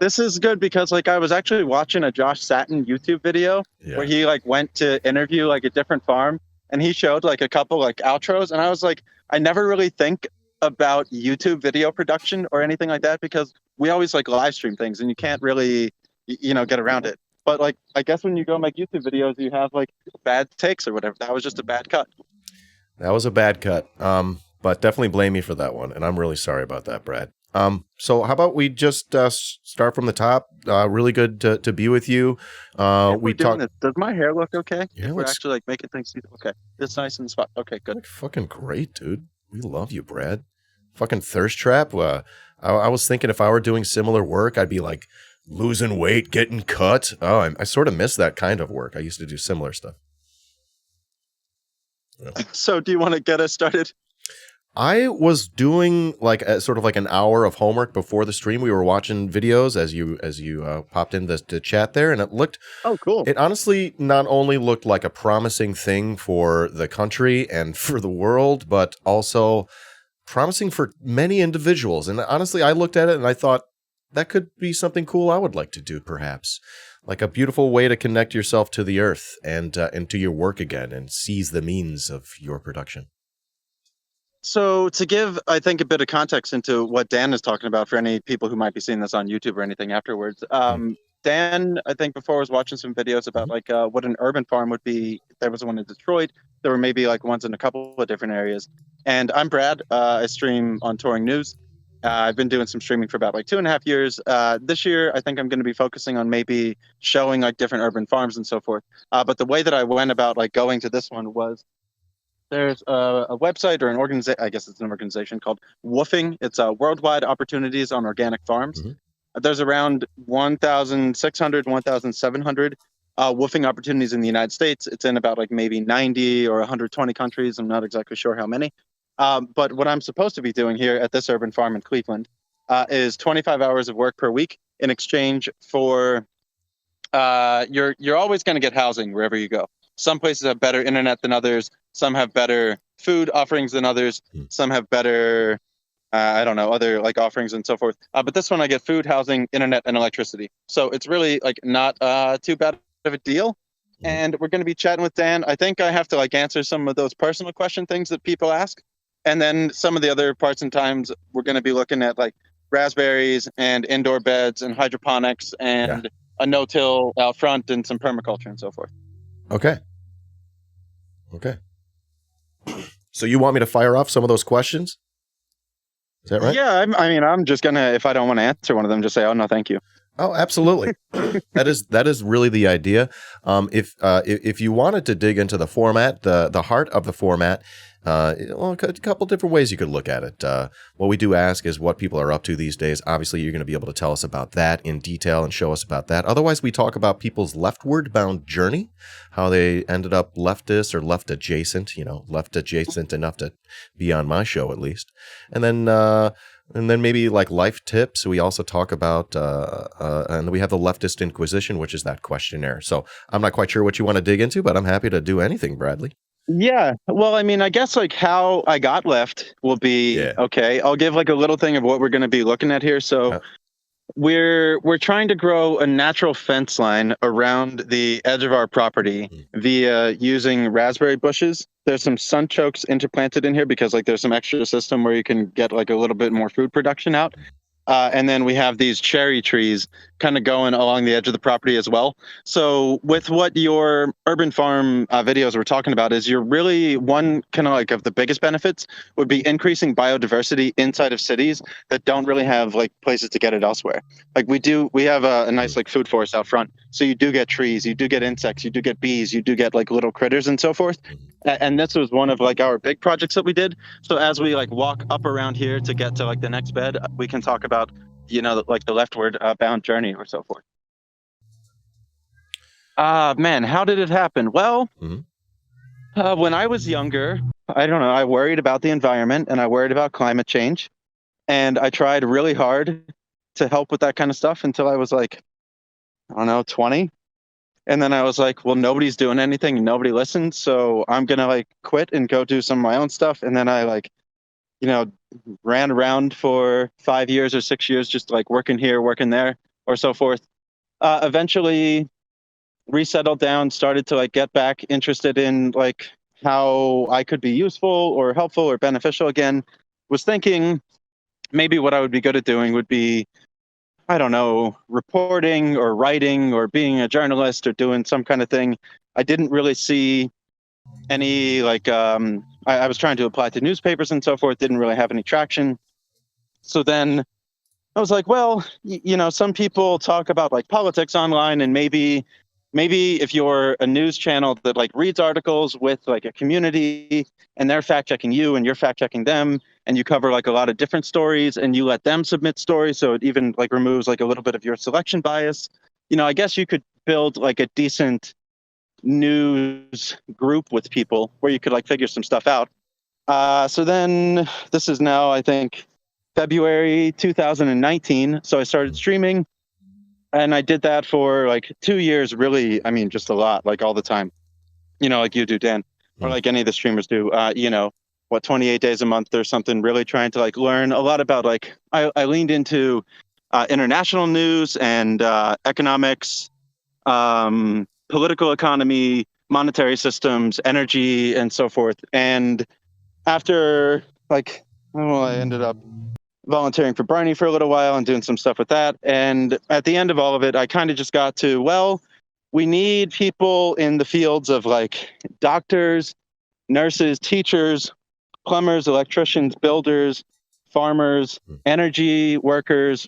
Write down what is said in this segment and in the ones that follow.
This is good because like I was actually watching a Josh Satin YouTube video where Yeah. he like went to interview like a different farm and he showed like a couple like outros and I was like I never really think about YouTube video production or anything like that because we always like live stream things and you can't really get around it. But like I guess when you go make YouTube videos you have like bad takes or whatever. That was just a bad cut. That was a bad cut. But definitely blame me for that one, and I'm really sorry about that, Brad. So how about we just start from the top? Really good to be with you. If We we're doing talked. this, does my hair look okay? Yeah, If we're looks actually like making things okay. It's nice and spot. Okay, good. look fucking great, dude. We love you, Brad. Fucking thirst trap. I was thinking if I were doing similar work, I'd be like losing weight, getting cut. Oh, I sort of miss that kind of work. I used to do similar stuff. So do you want to get us started? I was doing like sort of like an hour of homework before the stream. We were watching videos as you popped in the chat there, and Oh, cool. it honestly not only looked like a promising thing for the country and for the world, but also promising for many individuals. And honestly, I looked at it and I thought that could be something cool I would like to do, perhaps. Like a beautiful way to connect yourself to the earth and to your work again and seize the means of your production. So to give, I think, a bit of context into what Dan is talking about for any people who might be seeing this on YouTube or anything afterwards, Mm. Dan, I think before was watching some videos about Mhm. like what an urban farm would be. There was one in Detroit. There were maybe like ones in a couple of different areas. And I'm Brad. I stream on Touring News. I've been doing some streaming for about like 2.5 years. This year, I think I'm going to be focusing on maybe showing like different urban farms and so forth. But the way that I went about like going to this one was there's a website or an organization, I guess it's an organization called Woofing. It's Worldwide Opportunities on Organic Farms. Mhm. There's around 1,600, 1,700 woofing opportunities in the United States. It's in about like maybe 90 or 120 countries. I'm not exactly sure how many. But what I'm supposed to be doing here at this urban farm in Cleveland is 25 hours of work per week in exchange for you're always going to get housing wherever you go. Some places have better internet than others. Some have better food offerings than others. Mm. Some have better, I don't know, other like offerings and so forth. But this one, I get food, housing, internet, and electricity. So it's really like not too bad of a deal. Mhm. And we're going to be chatting with Dan. I think I have to like answer some of those personal question things that people ask, and then some of the other parts and times we're going to be looking at like raspberries and indoor beds and hydroponics Yeah. and a no-till out front and some permaculture and so forth. Okay. Okay. So you want me to fire off some of those questions? Is that right? Yeah, I mean, I'm just gonna, if I don't want to answer one of them, just say, "Oh no, thank you." Oh, absolutely. That is really the idea. If you wanted to dig into the format, the heart of the format, well, a couple different ways you could look at it. What we do ask is what people are up to these days. Obviously, you're going to be able to tell us about that in detail and show us about that. Otherwise, we talk about people's leftward bound journey, how they ended up leftist or left adjacent. Left adjacent enough to be on my show at least, and then maybe like life tips. We also talk about, and we have the Leftist Inquisition, which is that questionnaire. So I'm not quite sure what you want to dig into, but I'm happy to do anything, Bradley. Yeah, well, I mean, I guess like how I got left will be Yeah. okay. I'll give like a little thing of what we're going to be looking at here. So Uh, we're trying to grow a natural fence line around the edge of our property mm, via using raspberry bushes. There's some sunchokes interplanted in here because like there's some extra system where you can get like a little bit more food production out. And then we have these cherry trees kind of going along the edge of the property as well. So with what your urban farm videos were talking about is you're really one kind of like of the biggest benefits would be increasing biodiversity inside of cities that don't really have like places to get it elsewhere. Like we have a nice mm. like food forest out front. So you do get trees, you do get insects, you do get bees, you do get like little critters and so forth. And this was one of like our big projects that we did. So as we like walk up around here to get to like the next bed, we can talk about like the leftward bound journey or so forth. Man, how did it happen? Well, Mhm. when I was younger, I don't know, I worried about the environment and I worried about climate change. And I tried really hard to help with that kind of stuff until I was like, I don't know, 20. And then I was like, well, nobody's doing anything and nobody listens. So I'm going to like quit and go do some of my own stuff. And then I like, you know, ran around for 5 years or 6 years, just like working here, working there. or so forth. Eventually resettled down, started to like get back interested in like how I could be useful or helpful or beneficial again. Was thinking maybe what I would be good at doing would be, I don't know, reporting or writing or being a journalist or doing some kind of thing. I didn't really see any like I was trying to apply to newspapers and so forth, didn't really have any traction. So then I was like, well, some people talk about like politics online, and maybe if you're a news channel that like reads articles with like a community and they're fact checking you and you're fact checking them, and you cover like a lot of different stories and you let them submit stories, so it even like removes like a little bit of your selection bias. I guess you could build like a decent news group with people where you could like figure some stuff out. So then this is now, I think, February 2019. So I started streaming, and I did that for like 2 years, really. I mean, just a lot, like all the time, like you do, Dan, or like any of the streamers do, 28 days a month or something, really trying to like learn a lot about like, I leaned into international news and economics, political economy, monetary systems, energy, and so forth. And after like, well, I ended up volunteering for Barney for a little while and doing some stuff with that. And at the end of all of it, I kind of just got to, well, we need people in the fields of like doctors, nurses, teachers, plumbers, electricians, builders, farmers, energy workers,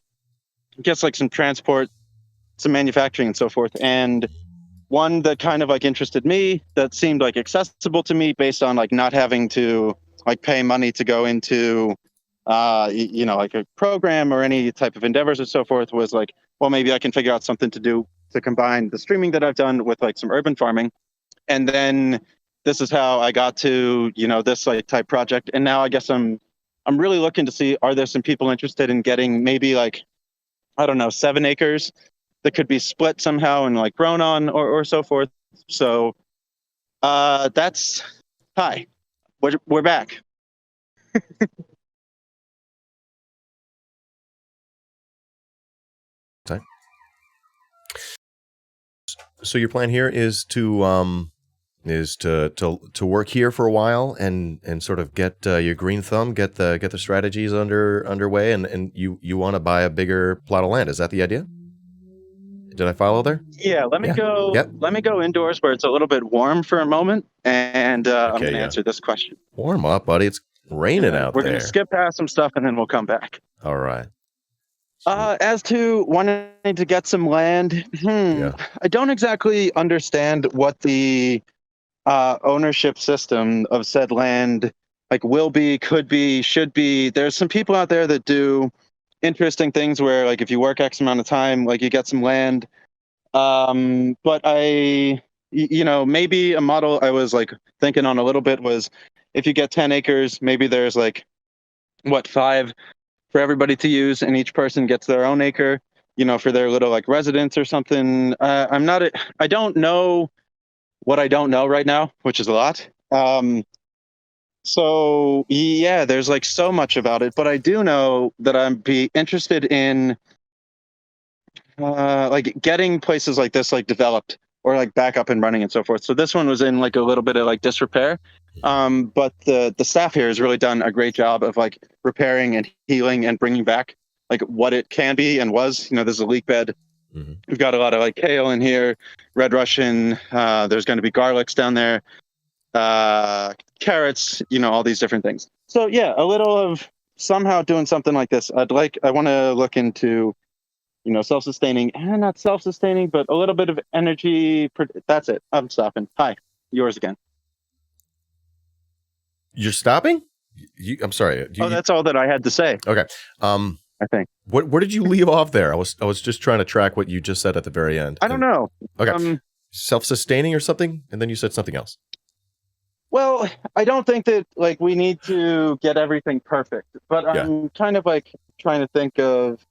I guess like some transport, some manufacturing and so forth. And one that kind of like interested me, that seemed like accessible to me based on like not having to like pay money to go into like a program or any type of endeavors or so forth, was like, well, maybe I can figure out something to do to combine the streaming that I've done with like some urban farming. And then this is how I got to, this like type project. And now I guess I'm really looking to see, are there some people interested in getting maybe like, I don't know, 7 acres that could be split somehow and like grown on or so forth. So that's, hi, we're back. So your plan here is to work here for a while and sort of get your green thumb, get the strategies underway, and you want to buy a bigger plot of land. Is that the idea? Did I follow there? Yeah, let me go. Yep. Let me go indoors where it's a little bit warm for a moment, and I'm going to answer this question. Warm up, buddy. It's raining out there. We're going to skip past some stuff, and then we'll come back. All right. As to wanting to get some land, I don't exactly understand what the ownership system of said land like will be, could be, should be. There's some people out there that do interesting things where like if you work X amount of time, like you get some land. But maybe a model I was like thinking on a little bit was, if you get 10 acres, maybe there's like 5 for everybody to use, and each person gets their own acre, for their little like residence or something. I don't know what I don't know right now, which is a lot. So yeah, there's like so much about it, but I do know that I'd be interested in like getting places like this like developed or like back up and running and so forth. So this one was in like a little bit of like disrepair, but the staff here has really done a great job of like repairing and healing and bringing back like what it can be and was. There's a leek bed. Mm-hmm. We've got a lot of like kale in here, red Russian. There's going to be garlics down there, carrots. All these different things. So yeah, a little of somehow doing something like this. I want to look into self-sustaining, and not self-sustaining, but a little bit of energy. That's it. I'm stopping. Hi, yours again. You're stopping? I'm sorry. That's all that I had to say. Okay. I think. Where did you leave off there? I was just trying to track what you just said at the very end. I don't know. Okay. Self-sustaining or something, and then you said something else. Well, I don't think that like we need to get everything perfect, but I'm kind of like trying to think of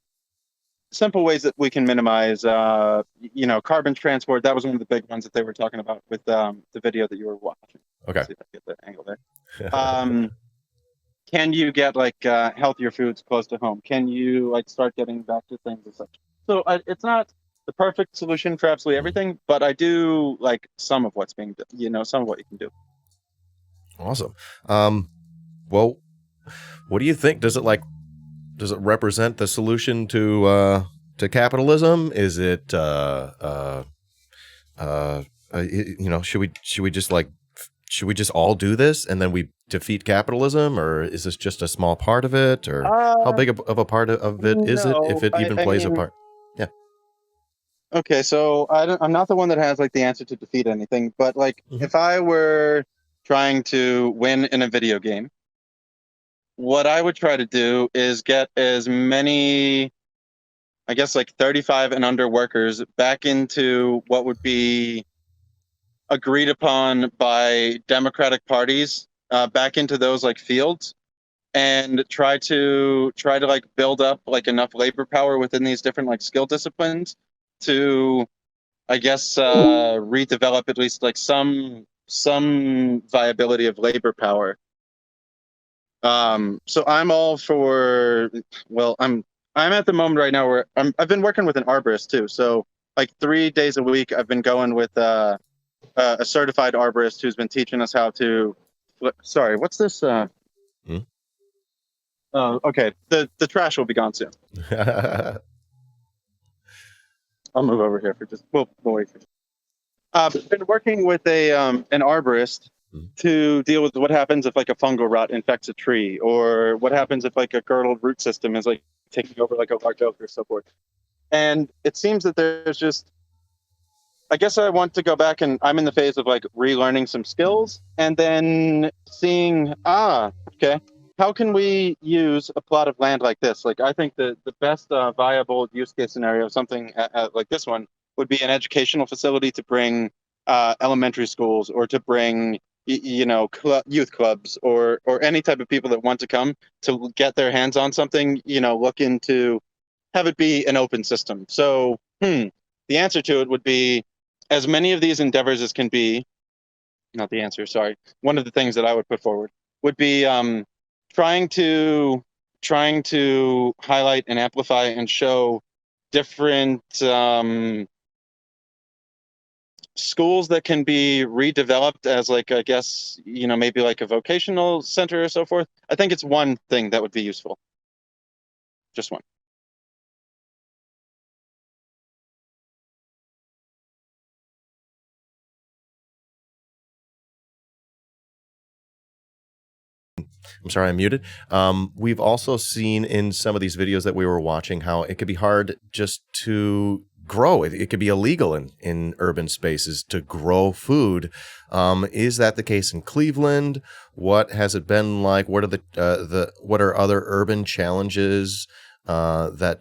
simple ways that we can minimize, carbon transport. That was one of the big ones that they were talking about with the video that you were watching. Okay. Let's see if I get the angle there. Can you get like healthier foods close to home? Can you like start getting back to things and such? So it's not the perfect solution for absolutely everything, but I do like some of what's being done, some of what you can do. Awesome. Well, what do you think? Does it represent the solution to capitalism? Is it should we just all do this and then we defeat capitalism, or is this just a small part of it, or how big of a part of it is it, if No, it even I plays a mean, part? Yeah. okay, so I'm not the one that has like the answer to defeat anything, but like Mhm. if I were trying to win in a video game, what I would try to do is get as many, I guess, like 35 and under workers back into what would be agreed upon by democratic parties, back into those like fields, and try to like build up like enough labor power within these different like skill disciplines to, I guess, redevelop at least like some viability of labor power. So I'm all for. Well, I'm at the moment right now where I've been working with an arborist too. So like 3 days a week, I've been going with a certified arborist who's been teaching us how to. Sorry, what's this? Hmm? Oh, okay. The trash will be gone soon. I'll move over here for just. We'll wait for. I've been working with an arborist to deal with what happens if like a fungal rot infects a tree, or what happens if like a girdled root system is like taking over like a large oak or so forth. And it seems that there's just, I guess I want to go back, and I'm in the phase of like relearning some skills and then seeing, okay, how can we use a plot of land like this? Like, I think the best viable use case scenario of something like this one would be an educational facility to bring elementary schools, or to bring, youth clubs, or any type of people that want to come to get their hands on something, look into, have it be an open system. So, the answer to it would be as many of these endeavors as can be. Not the answer, sorry. One of the things that I would put forward would be trying to highlight and amplify and show different schools that can be redeveloped as, like, I guess, maybe like a vocational center or so forth. I think it's one thing that would be useful. Just one. I'm sorry, I'm muted. We've also seen in some of these videos that we were watching how it could be hard just to grow. It could be illegal in urban spaces to grow food. Is that the case in Cleveland? What has it been like? What are what are other urban challenges that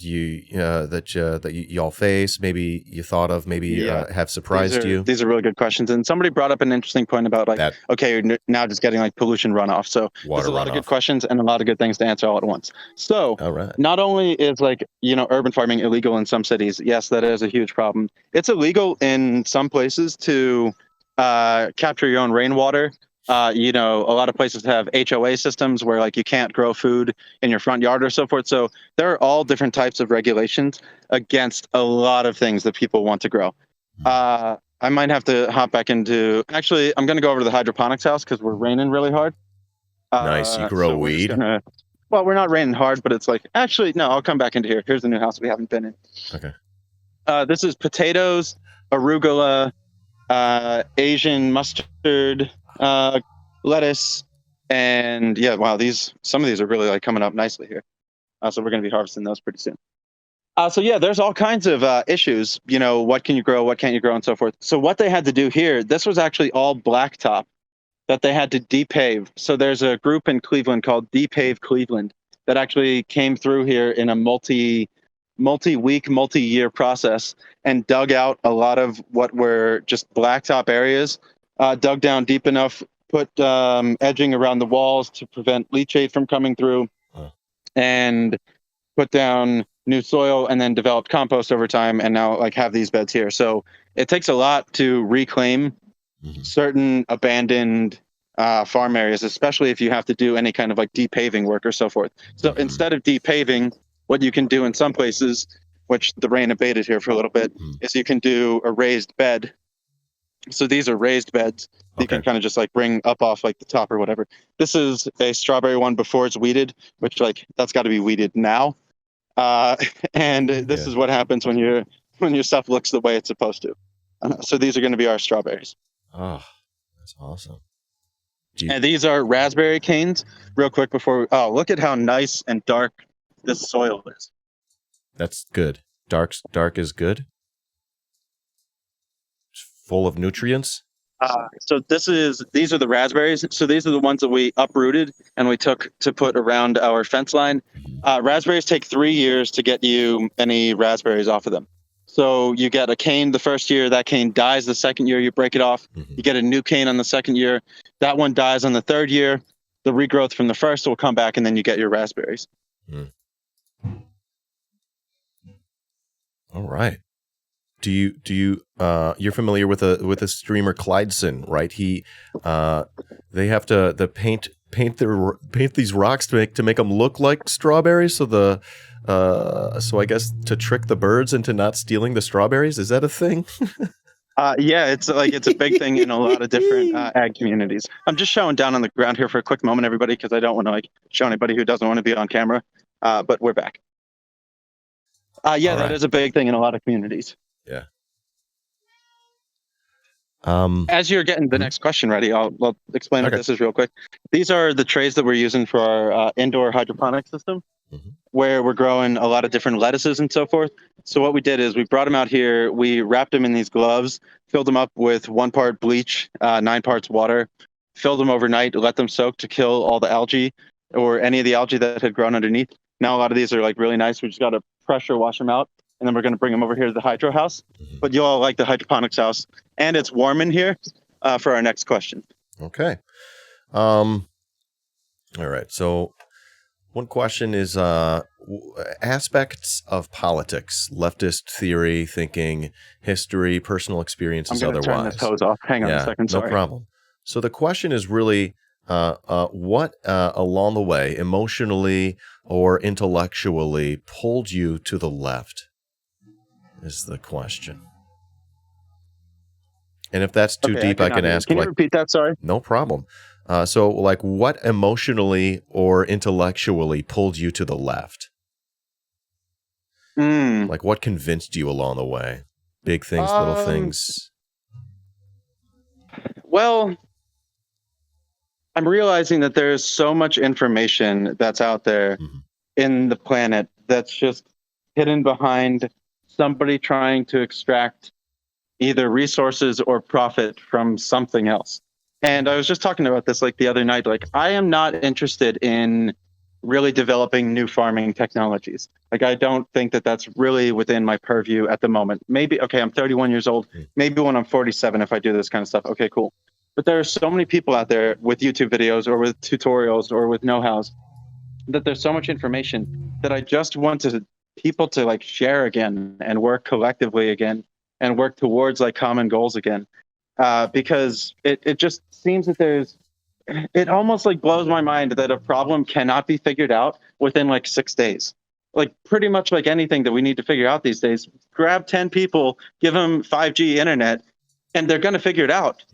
y'all face? Maybe you thought of, maybe Yeah. have surprised you. These are really good questions, and somebody brought up an interesting point about like, That okay, you're now just getting like pollution runoff. So there's water a lot of good runoff. questions and a lot of good things to answer all at once. So All right. not only is like, urban farming illegal in some cities, yes, that is a huge problem. It's illegal in some places to capture your own rainwater. A lot of places have HOA systems where like you can't grow food in your front yard or so forth. So there are all different types of regulations against a lot of things that people want to grow. I might have to hop back into. Actually, I'm going to go over to the hydroponics house because we're raining really hard. Nice. You grow So we're just weed? gonna. Well, we're not raining hard, but it's like, actually, no. I'll come back into here. Here's the new house we haven't been in. Okay. This is potatoes, arugula, Asian mustard, lettuce, and yeah. Wow, some of these are really like coming up nicely here. So we're going to be harvesting those pretty soon. So yeah, there's all kinds of issues. What can you grow, what can't you grow, and so forth. So what they had to do here, this was actually all blacktop that they had to depave. So there's a group in Cleveland called Depave Cleveland that actually came through here in a multi-week, multi-year process and dug out a lot of what were just blacktop areas, dug down deep enough, put edging around the walls to prevent leachate from coming through, and put down new soil, and then developed compost over time, and now like have these beds here. So it takes a lot to reclaim certain abandoned farm areas, especially if you have to do any kind of like depaving work or so forth. So instead of depaving, what you can do in some places which the rain abated here for a little bit, is you can do a raised bed. So these are raised beds. You can kind of just like bring up off like the top or whatever. This is a strawberry one before it's weeded, which like that's got to be weeded now. And this is what happens when your stuff looks the way it's supposed to. So these are going to be our strawberries. Oh, that's awesome. And these are raspberry canes. Real quick before, look at how nice and dark this soil is. That's good. Dark is good. It's full of nutrients. So these are the raspberries. So these are the ones that we uprooted and we took to put around our fence line. Raspberries take 3 years to get you any raspberries off of them. So you get a cane the first year, that cane dies the second year, you break it off. You get a new cane on the second year, that one dies on the third year. The regrowth from the first will come back and then you get your raspberries. All right. Do you you're familiar with a streamer Clydeson, right? They have to paint these rocks to make them look like strawberries, so I guess to trick the birds into not stealing the strawberries. Is that a thing? Yeah, it's a big thing in a lot of different ag communities. I'm just showing down on the ground here for a quick moment, everybody, because I don't want to show anybody who doesn't want to be on camera. But we're back. That is a big thing in a lot of communities. Yeah. As you're getting the next question ready, I'll explain what this is real quick. These are the trays that we're using for our indoor hydroponics system, where we're growing a lot of different lettuces and so forth. So what we did is we brought them out here, we wrapped them in these gloves, filled them up with 1 part bleach, 9 parts water, filled them overnight, let them soak to kill all the algae or any of the algae that had grown underneath. Now a lot of these are really nice. We just got to pressure wash them out, and then we're going to bring them over here to the hydro house. But you'll all like the hydroponics house, and it's warm in here for our next question. Okay. All right. So one question is aspects of politics, leftist theory, thinking, history, personal experiences, I'm going to turn this hose off. Hang on a second. Sorry. No problem. So the question is really what along the way, emotionally or intellectually, pulled you to the left is the question. And if that's too deep, I can ask. Can you repeat that? Sorry. No problem. So what emotionally or intellectually pulled you to the left? What convinced you along the way? Big things, little things? Well, I'm realizing that there's so much information that's out there in the planet that's just hidden behind somebody trying to extract either resources or profit from something else. And I was just talking about this the other night. I am not interested in really developing new farming technologies. I don't think that that's really within my purview at the moment. Maybe, I'm 31 years old. Maybe when I'm 47, if I do this kind of stuff, okay, cool. But there are so many people out there with YouTube videos or with tutorials or with know-hows that there's so much information that I just want people to share again and work collectively again and work towards common goals again. Because it just seems that it almost blows my mind that a problem cannot be figured out within 6 days. Pretty much anything that we need to figure out these days, grab 10 people, give them 5G internet, and they're going to figure it out.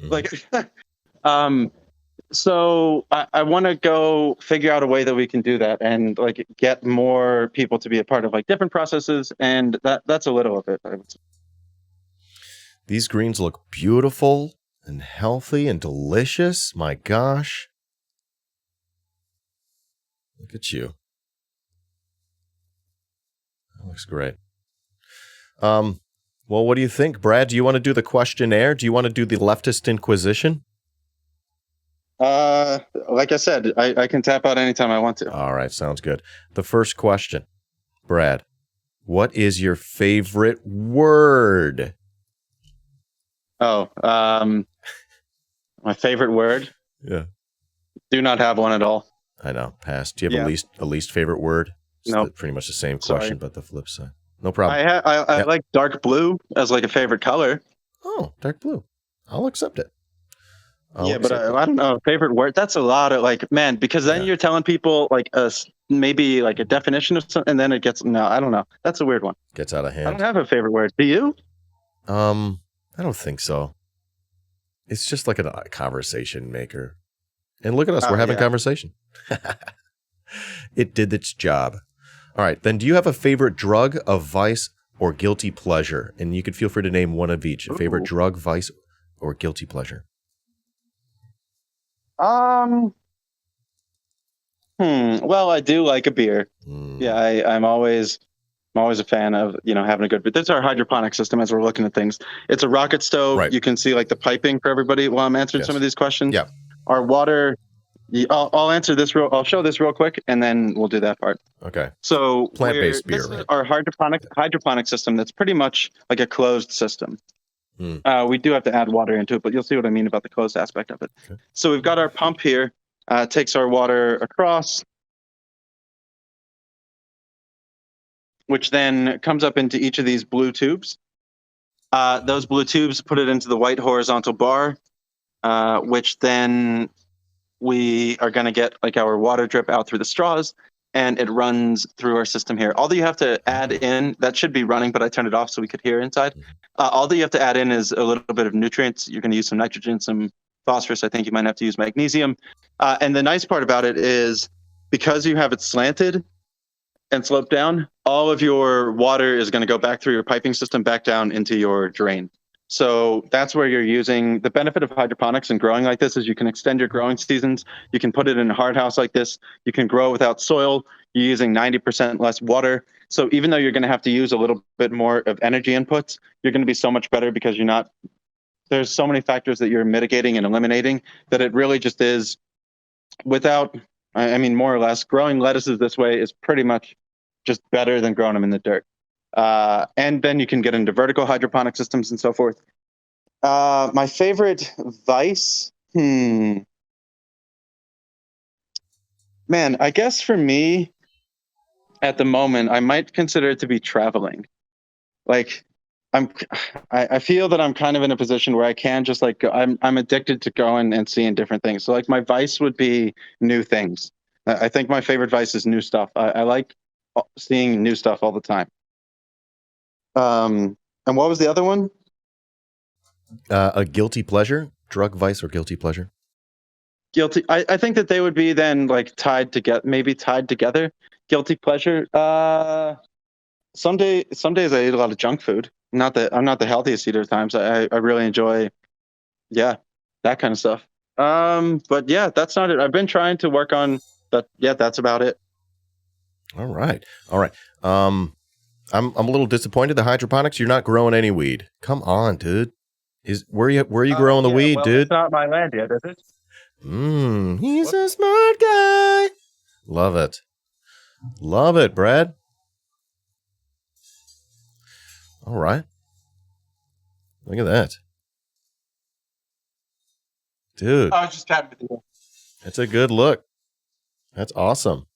So I want to go figure out a way that we can do that and get more people to be a part of different processes. And that's a little of it, I would say. These greens look beautiful and healthy and delicious. My gosh. Look at you. That looks great. Well, what do you think, Brad? Do you want to do the questionnaire? Do you want to do the leftist inquisition? Like I said, I can tap out anytime I want to. All right, sounds good. The first question, Brad, what is your favorite word? Oh, my favorite word? Yeah. Do not have one at all. I know. Pass. Do you have a least favorite word? No. Pretty much the same question, but the flip side. No problem. I like dark blue as a favorite color. Oh, dark blue. I'll accept it. Yeah, but I don't know. Favorite word? That's a lot of like, man, because then you're telling people like maybe like a definition of something, and then it gets, no, I don't know. That's a weird one. Gets out of hand. I don't have a favorite word. Do you? I don't think so. It's just like a conversation maker. And look at us. We're having conversation. It did its job. All right. Then do you have a favorite drug, a vice, or guilty pleasure? And you could feel free to name one of each. A favorite drug, vice, or guilty pleasure. Well, I do like a beer. Yeah, I'm always a fan of, having a good beer. This is our hydroponic system as we're looking at things. It's a rocket stove. Right. You can see like the piping for everybody while I'm answering some of these questions. Yeah. Our water, I'll answer this I'll show this real quick and then we'll do that part. Okay. So plant-based beer, this right? is our hydroponic system that's pretty much like a closed system. We do have to add water into it, but you'll see what I mean about the closed aspect of it. Okay. So we've got our pump here, takes our water across, which then comes up into each of these blue tubes. Those blue tubes put it into the white horizontal bar, which then we are going to get like our water drip out through the straws, and it runs through our system here. All that you have to add in, that should be running, but I turned it off so we could hear inside. All that you have to add in is a little bit of nutrients. You're going to use some nitrogen, some phosphorus. I think you might have to use magnesium. And the nice part about it is because you have it slanted and sloped down, all of your water is going to go back through your piping system back down into your drain. So that's where you're using the benefit of hydroponics and growing like this is you can extend your growing seasons. You can put it in a hard house like this. You can grow without soil. You're using 90% less water. So even though you're going to have to use a little bit more of energy inputs, you're going to be so much better because there's so many factors that you're mitigating and eliminating that it really just is without, more or less, growing lettuces this way is pretty much just better than growing them in the dirt. And then you can get into vertical hydroponic systems and so forth. My favorite vice, man, I guess for me, at the moment, I might consider it to be traveling. Like, I feel that I'm kind of in a position where I can just like I'm addicted to going and seeing different things. So like my vice would be new things. I think my favorite vice is new stuff. I like seeing new stuff all the time. And what was the other one? A guilty pleasure, drug, vice, or guilty pleasure? Guilty. I think that they would be then like tied together. Guilty pleasure. Some days I eat a lot of junk food. I'm not the healthiest eater at times. I really enjoy, that kind of stuff. But yeah, that's not it. I've been trying to work on that. Yeah, that's about it. All right. I'm a little disappointed. The hydroponics, you're not growing any weed. Come on, dude. Where are you growing the weed, dude? It's not my land yet, is it? He's a smart guy. Love it. Love it, Brad. All right. Look at that. Dude. I was just chatting with you. That's a good look. That's awesome.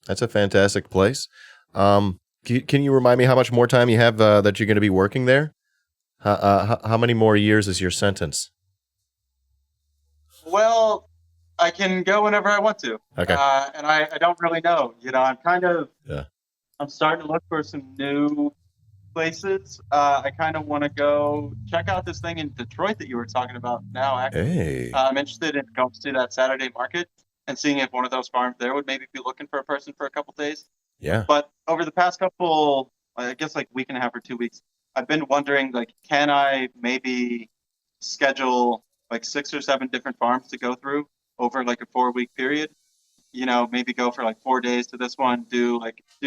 That's a fantastic place. Can you remind me how much more time you have that you're going to be working there? How many more years is your sentence? Well, I can go whenever I want to. Okay. And I don't really know. I'm kind of I'm starting to look for some new places. I kind of want to go check out this thing in Detroit that you were talking about now, actually. Hey. I'm interested in going to that Saturday market and seeing if one of those farms there would maybe be looking for a person for a couple days. Yeah. But over the past couple, I guess like week and a half or 2 weeks, I've been wondering, like, can I maybe schedule like 6 or 7 different farms to go through over like a 4-week period? Maybe go for like 4 days to this one, do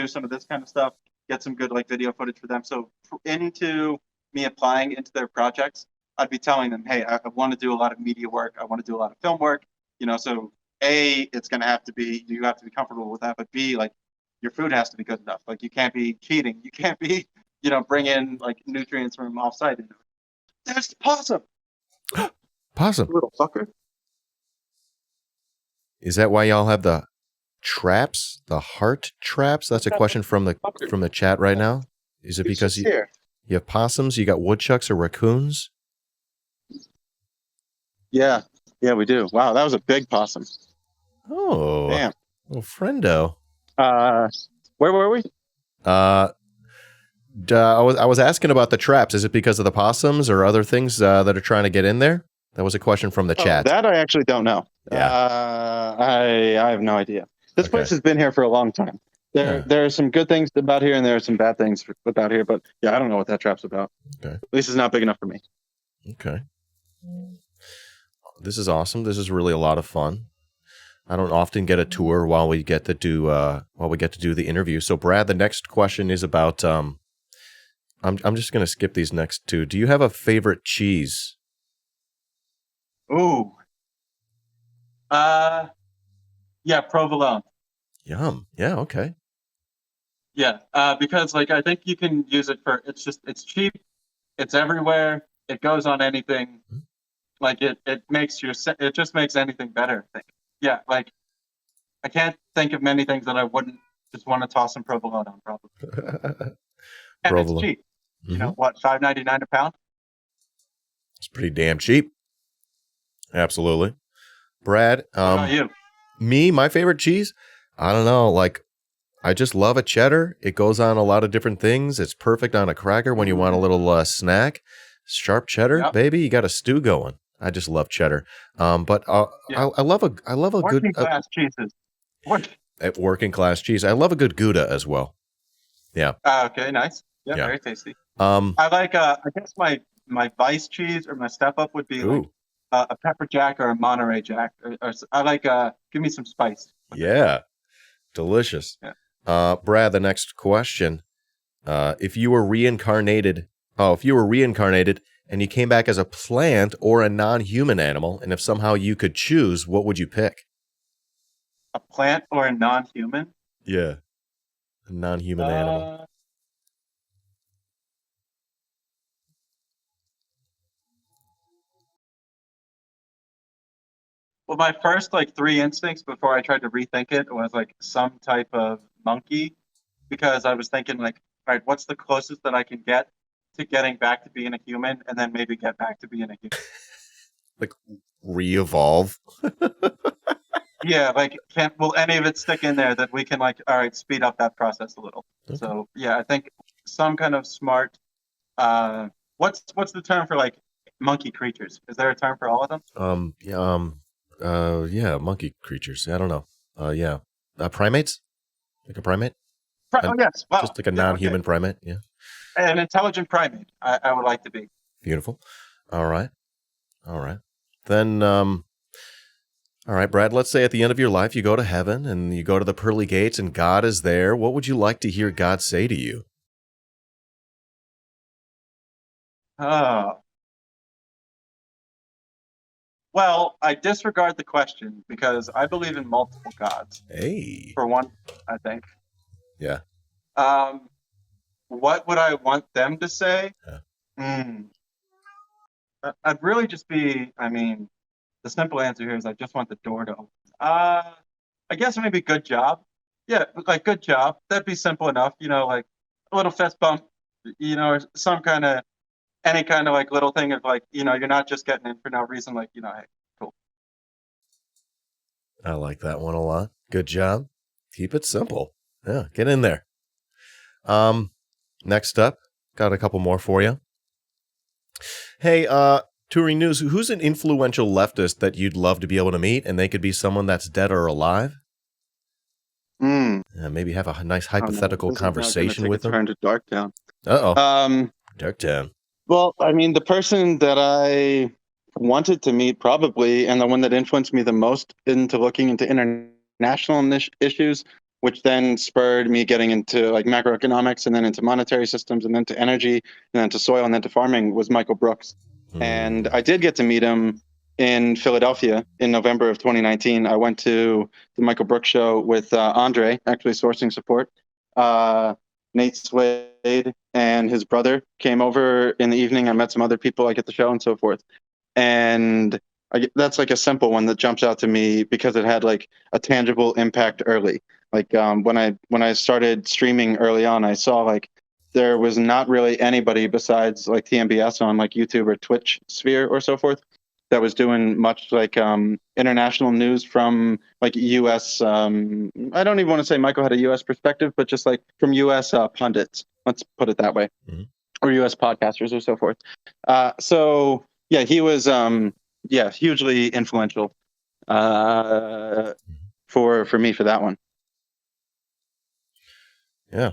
some of this kind of stuff, get some good like video footage for them. So into me applying into their projects, I'd be telling them, hey, I want to do a lot of media work. I want to do a lot of film work. So A, it's going to have to be, you have to be comfortable with that. But B, like your food has to be good enough. Like you can't be cheating. You can't be, bring in like nutrients from offsite. There's the possum. Possum. Little fucker. Is that why y'all have the traps, the heart traps? That's a question from the chat right now. Is it because you have possums, you got woodchucks or raccoons? Yeah. Yeah, we do. Wow, that was a big possum. Oh, Damn. well, friendo. Uh, where were we? Uh, I was asking about the traps. Is it because of the possums or other things that are trying to get in there? That was a question from the Oh, chat. that I actually don't know. Yeah. I have no idea. This Okay. place has been here for a long time. Yeah. There are some good things about here, and there are some bad things about here. But yeah, I don't know what that trap's about. Okay. At least it's not big enough for me. Okay. This is awesome. This is really a lot of fun. I don't often get a tour while we get to do the interview. So, Brad, the next question is about. I'm just going to skip these next two. Do you have a favorite cheese? Ooh. Yeah, provolone. Yum. Yeah. Okay. Yeah, because like I think you can use it for it's cheap, it's everywhere, it goes on anything. Like it makes it just makes anything better, I think. Yeah, like I can't think of many things that I wouldn't just want to toss some provolone on, probably. And it's Provolone. cheap. You Mm-hmm. know what, $5.99 a pound? It's pretty damn cheap. Absolutely. Brad, What about you? my favorite cheese? I don't know. Like, I just love a cheddar. It goes on a lot of different things. It's perfect on a cracker when you want a little snack. Sharp cheddar, Yep. baby. You got a stew going. I just love cheddar. But Yeah. I love a good Working class cheeses. working class cheese. I love a good Gouda as well. Yeah. Okay, nice. Yeah, Yeah. very tasty. Um. I like I guess my vice cheese or my step up would be like Ooh. a pepper jack or a Monterey Jack. Or I like give me some spice. Yeah. Delicious. Yeah. Brad, the next question. If you were reincarnated, and you came back as a plant or a non-human animal, and if somehow you could choose, what would you pick? A plant or a non-human? Yeah. A non-human animal. Well, my first like three instincts before I tried to rethink it was like some type of monkey, because I was thinking like, all right, what's the closest that I can get to getting back to being a human, and then maybe get back to being a human. Like re-evolve. Yeah, like will any of it stick in there that we can like, all right, speed up that process a little. Okay. So yeah, I think some kind of smart. What's the term for like monkey creatures? Is there a term for all of them? Yeah, monkey creatures. I don't know. Yeah. Primates? Like a primate? Oh yes, wow. Just like a Yeah, non-human okay. primate. Yeah. An intelligent primate. I would like to be. Beautiful. All right. Then, all right, Brad, let's say at the end of your life, you go to heaven and you go to the pearly gates and God is there. What would you like to hear God say to you? Oh. Well, I disregard the question because I believe in multiple gods. Hey. For one, I think. Yeah. What would I want them to say? Yeah. I'd really just be, I mean, the simple answer here is I just want the door to open. I guess maybe good job. Yeah, like good job. That'd be simple enough, like a little fist bump, or some kind of, any kind of like little thing of like, you're not just getting in for no reason, like, hey, cool. I like that one a lot. Good job. Keep it simple. Yeah, get in there. Next up, got a couple more for you. Hey, touring news, who's an influential leftist that you'd love to be able to meet, and they could be someone that's dead or alive? Maybe have a nice hypothetical conversation with them. Turn to Darktown. Uh-oh. Darktown. Well, I mean, the person that I wanted to meet probably, and the one that influenced me the most into looking into international issues, which then spurred me getting into like macroeconomics and then into monetary systems and then to energy and then to soil and then to farming, was Michael Brooks. And I did get to meet him in Philadelphia in November of 2019. I went to the Michael Brooks show with Andre, actually sourcing support. Nate Spade and his brother came over in the evening. I met some other people like at the show and so forth. And that's like a simple one that jumps out to me because it had like a tangible impact early. Like when I started streaming early on, I saw like there was not really anybody besides like TMBS on like YouTube or Twitch sphere or so forth that was doing much like international news from like U.S. I don't even want to say Michael had a U.S. perspective, but just like from U.S. Pundits. Let's put it that way, or U.S. podcasters or so forth. So yeah, he was hugely influential for me for that one. Yeah.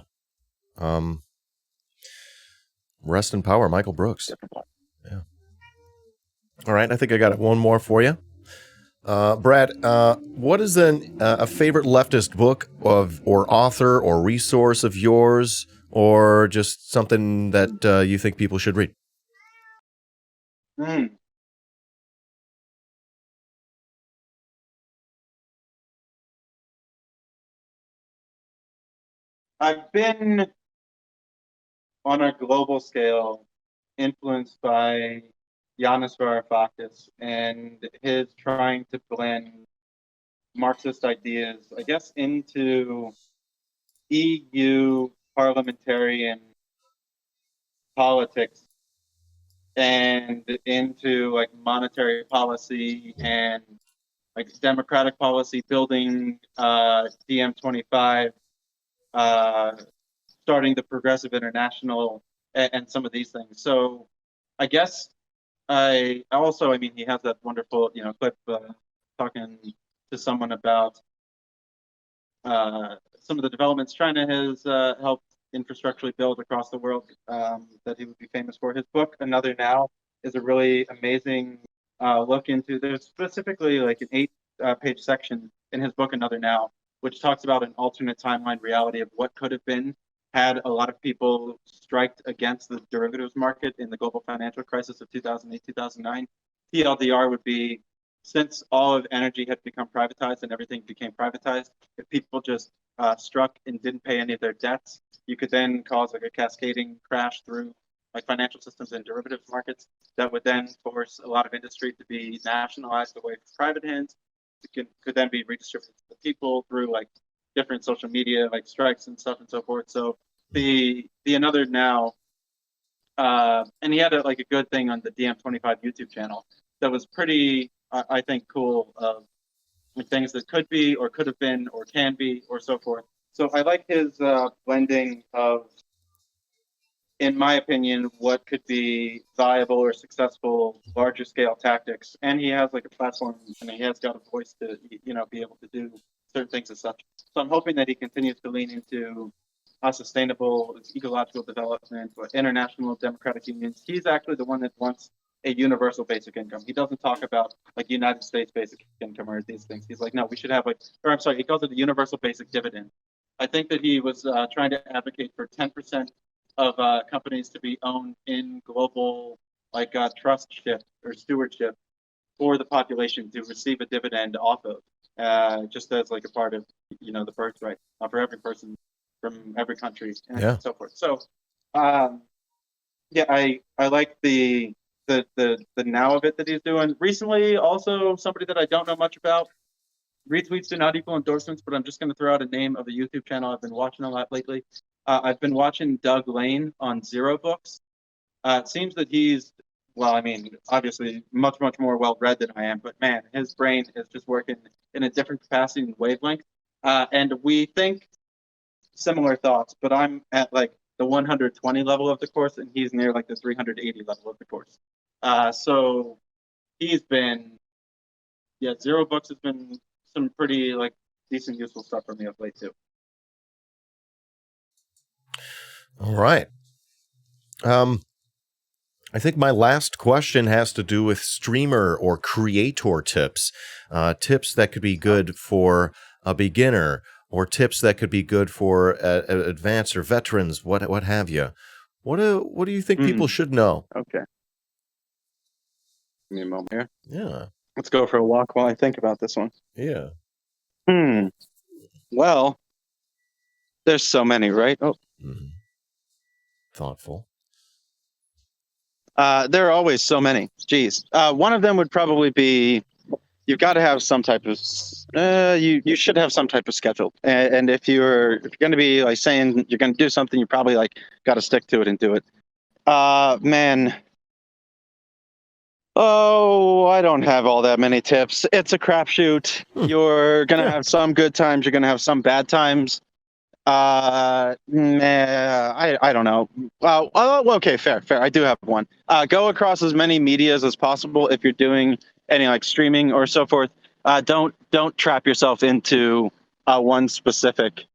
Rest in power, Michael Brooks. Yeah. All right, I think I got one more for you. Brad, what is a favorite leftist book or author or resource of yours, or just something that you think people should read? I've been on a global scale influenced by Yanis Varoufakis and his trying to blend Marxist ideas, I guess, into EU parliamentarian politics and into like monetary policy and like democratic policy, building DM25, starting the Progressive International, and some of these things. So I guess I mean, he has that wonderful, clip talking to someone about some of the developments China has helped infrastructurally build across the world that he would be famous for. His book, Another Now, is a really amazing look into. There's specifically like an 8-page section in his book, Another Now, which talks about an alternate timeline reality of what could have been had a lot of people striked against the derivatives market in the global financial crisis of 2008, 2009. TLDR would be, since all of energy had become privatized and everything became privatized, if people just struck and didn't pay any of their debts, you could then cause like a cascading crash through like financial systems and derivatives markets that would then force a lot of industry to be nationalized away from private hands. It could then be redistributed to the people through like different social media like strikes and stuff and so forth. So the Another Now, and he had a good thing on the DM25 YouTube channel that was pretty, I think, cool of things that could be or could have been or can be or so forth. So I like his blending of, in my opinion, what could be viable or successful larger scale tactics. And he has like a platform and he has got a voice to, be able to do certain things as such. So I'm hoping that he continues to lean into sustainable ecological development or international democratic unions. He's actually the one that wants a universal basic income. He doesn't talk about like United States basic income or these things. He's like, no, we should have he calls it a universal basic dividend. I think that he was trying to advocate for 10% of companies to be owned in global trustship or stewardship for the population to receive a dividend off of, just as like a part of the birthright for every person from every country and so forth. So I like the now of it that he's doing. Recently, also somebody that I don't know much about. Retweets do not equal endorsements, but I'm just going to throw out a name of a YouTube channel I've been watching a lot lately. I've been watching Doug Lane on Zero Books. It seems that he's, well, I mean, obviously much more well-read than I am, but man, his brain is just working in a different capacity and wavelength. And we think similar thoughts, but I'm at like the 120 level of the course, and he's near like the 380 level of the course. So he's been, Zero Books has been some pretty like decent, useful stuff for me of late too. All right. I think my last question has to do with streamer or creator tips, tips that could be good for a beginner, or tips that could be good for advanced or veterans, what have you. What do you think people should know? Okay. Give me a moment here. Yeah. Let's go for a walk while I think about this one. Yeah. Well, there's so many, right? Oh. Thoughtful. There are always so many. Geez. One of them would probably be, you've got to have some type of, you should have some type of schedule. And if you're going to be like saying you're going to do something, you probably like got to stick to it and do it. Man, Oh, I don't have all that many tips. It's a crapshoot. You're gonna have some good times. You're gonna have some bad times. I don't know. Okay, fair. I do have one. Go across as many medias as possible if you're doing any like streaming or so forth. Don't trap yourself into one specific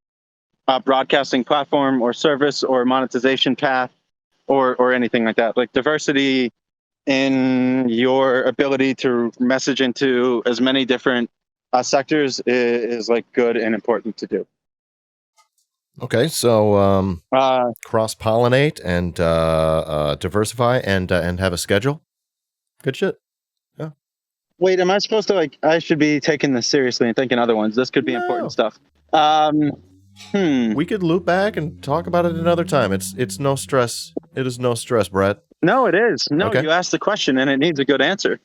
broadcasting platform or service or monetization path or anything like that. Like diversity in your ability to message into as many different sectors is like good and important to do. Okay, so cross-pollinate and diversify and have a schedule. Good shit. Yeah. Wait, am I supposed to I should be taking this seriously and thinking other ones. This could be important stuff. We could loop back and talk about it another time. It's no stress. It is no stress, Brett. No, it is. No, okay. You asked the question and it needs a good answer.